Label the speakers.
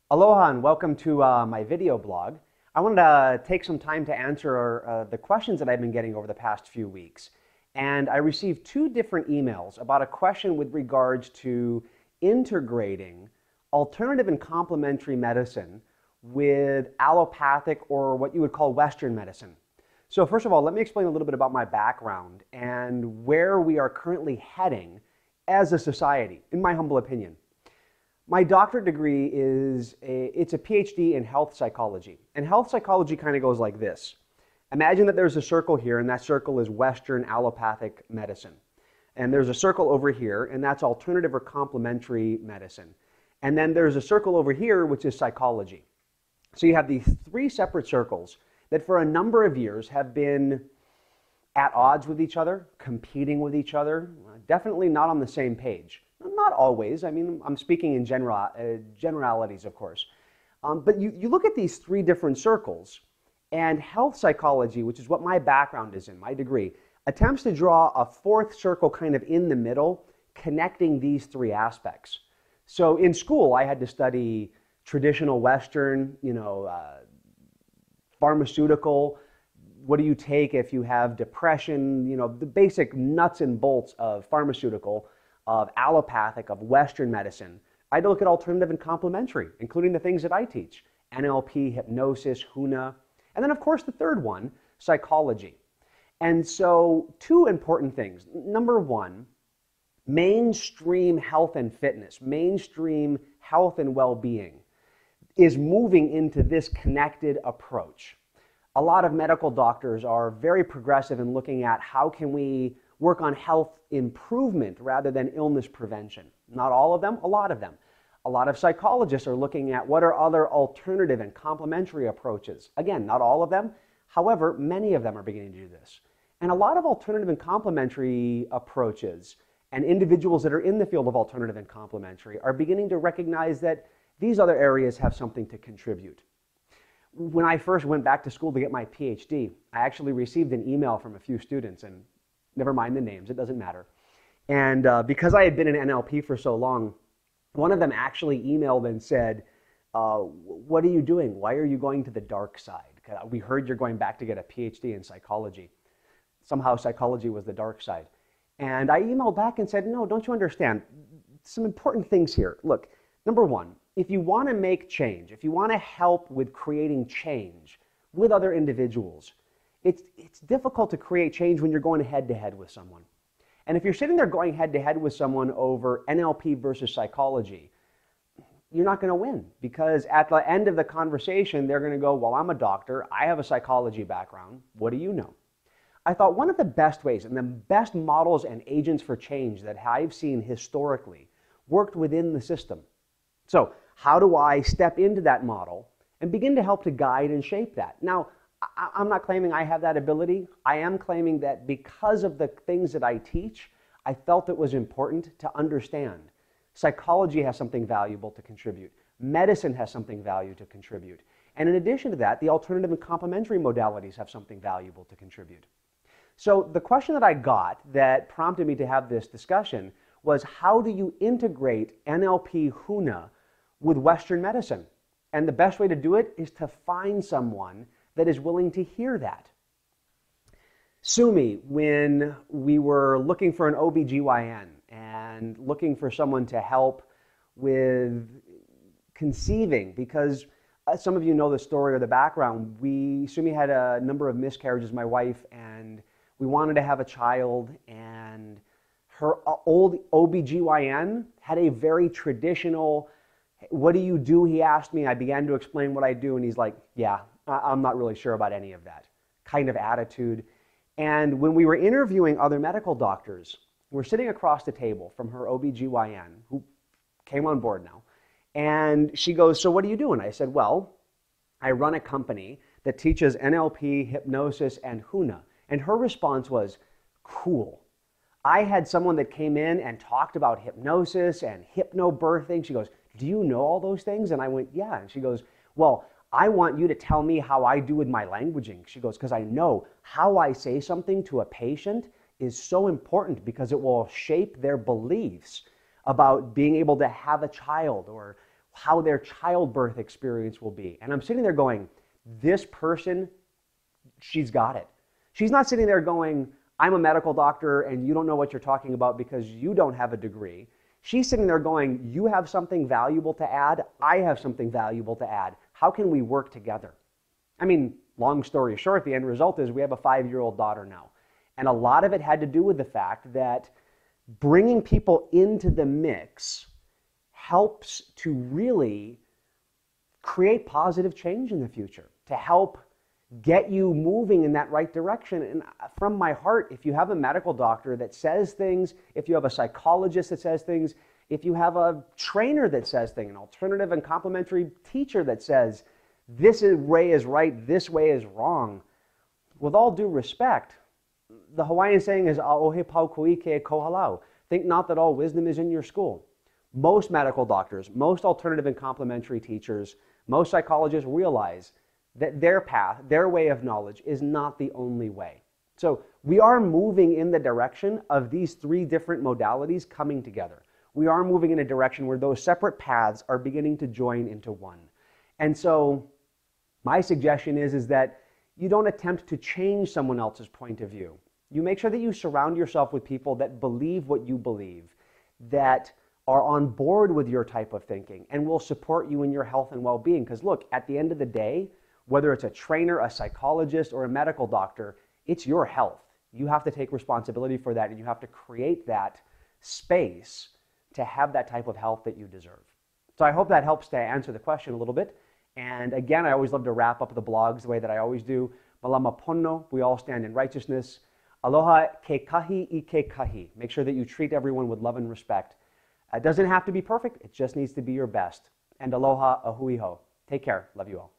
Speaker 1: Aloha and welcome to my video blog. I wanted to take some time to answer the questions that I've been getting over the past few weeks. And I received two different emails about a question with regards to integrating alternative and complementary medicine with allopathic or what you would call Western medicine. So first of all, let me explain a little bit about my background and where we are currently heading as a society, in my humble opinion. My doctorate degree it's a PhD in health psychology. And health psychology kind of goes like this. Imagine that there's a circle here, and that circle is Western allopathic medicine. And there's a circle over here, and that's alternative or complementary medicine. And then there's a circle over here, which is psychology. So you have these three separate circles that for a number of years have been at odds with each other, competing with each other, definitely not on the same page. Not always. I mean, I'm speaking in generalities, of course. But you look at these three different circles, and health psychology, which is what my background is in, my degree, attempts to draw a fourth circle kind of in the middle, connecting these three aspects. So in school, I had to study traditional Western, pharmaceutical. What do you take if you have depression? The basic nuts and bolts of pharmaceutical, of allopathic, of Western medicine. I had to look at alternative and complementary, including the things that I teach, NLP, hypnosis, HUNA, and then of course the third one, psychology. And so two important things. Number one, mainstream health and fitness, mainstream health and well-being is moving into this connected approach. A lot of medical doctors are very progressive in looking at how can we work on health improvement rather than illness prevention. Not all of them, a lot of them. A lot of psychologists are looking at what are other alternative and complementary approaches. Again, not all of them. However, many of them are beginning to do this. And a lot of alternative and complementary approaches and individuals that are in the field of alternative and complementary are beginning to recognize that these other areas have something to contribute. When I first went back to school to get my PhD, I actually received an email from a few students, and never mind the names, it doesn't matter. And because I had been in NLP for so long, one of them actually emailed and said, what are you doing? Why are you going to the dark side? We heard you're going back to get a PhD in psychology. Somehow psychology was the dark side. And I emailed back and said, no, don't you understand? Some important things here. Look, number one, if you want to make change, if you want to help with creating change with other individuals, it's difficult to create change when you're going head-to-head with someone. And if you're sitting there going head-to-head with someone over NLP versus psychology, you're not going to win, because at the end of the conversation, they're going to go, well, I'm a doctor, I have a psychology background, what do you know? I thought one of the best ways and the best models and agents for change that I've seen historically worked within the system. So how do I step into that model and begin to help to guide and shape that? Now, I'm not claiming I have that ability. I am claiming that because of the things that I teach, I felt it was important to understand. Psychology has something valuable to contribute. Medicine has something valuable to contribute. And in addition to that, the alternative and complementary modalities have something valuable to contribute. So the question that I got that prompted me to have this discussion was, how do you integrate NLP HUNA with Western medicine? And the best way to do it is to find someone that is willing to hear that. Sue, when we were looking for an OBGYN and looking for someone to help with conceiving, because some of you know the story or the background, Sue had a number of miscarriages, my wife, and we wanted to have a child, and her old OBGYN had a very traditional, what do you do? He asked me. I began to explain what I do, and he's like, yeah, I'm not really sure about any of that kind of attitude. And when we were interviewing other medical doctors, we're sitting across the table from her OBGYN, who came on board now, and she goes, so what do you do? And I said, well, I run a company that teaches NLP, hypnosis, and HUNA. And her response was, cool. I had someone that came in and talked about hypnosis and hypnobirthing. She goes, do you know all those things? And I went, yeah. And she goes, well, I want you to tell me how I do with my languaging. She goes, because I know how I say something to a patient is so important, because it will shape their beliefs about being able to have a child, or how their childbirth experience will be. And I'm sitting there going, this person, she's got it. She's not sitting there going, I'm a medical doctor and you don't know what you're talking about because you don't have a degree. She's sitting there going, you have something valuable to add. I have something valuable to add. How can we work together? I mean, long story short, the end result is we have a 5-year-old daughter now. And a lot of it had to do with the fact that bringing people into the mix helps to really create positive change in the future, to help get you moving in that right direction. And from my heart, if you have a medical doctor that says things, if you have a psychologist that says things, if you have a trainer that says things, an alternative and complementary teacher that says, this way is right, this way is wrong, with all due respect, the Hawaiian saying is, "Aohe pau koike kohalau." Think not that all wisdom is in your school. Most medical doctors, most alternative and complementary teachers, most psychologists realize that their path, their way of knowledge is not the only way. So we are moving in the direction of these 3 different modalities coming together. We are moving in a direction where those separate paths are beginning to join into one. And so my suggestion is that you don't attempt to change someone else's point of view. You make sure that you surround yourself with people that believe what you believe, that are on board with your type of thinking, and will support you in your health and well-being. Because look, at the end of the day, whether it's a trainer, a psychologist, or a medical doctor, it's your health. You have to take responsibility for that, and you have to create that space to have that type of health that you deserve. So I hope that helps to answer the question a little bit. And again, I always love to wrap up the blogs the way that I always do. Malama pono, we all stand in righteousness. Aloha ke kahi I ke kahi. Make sure that you treat everyone with love and respect. It doesn't have to be perfect. It just needs to be your best. And aloha ahui ho. Take care. Love you all.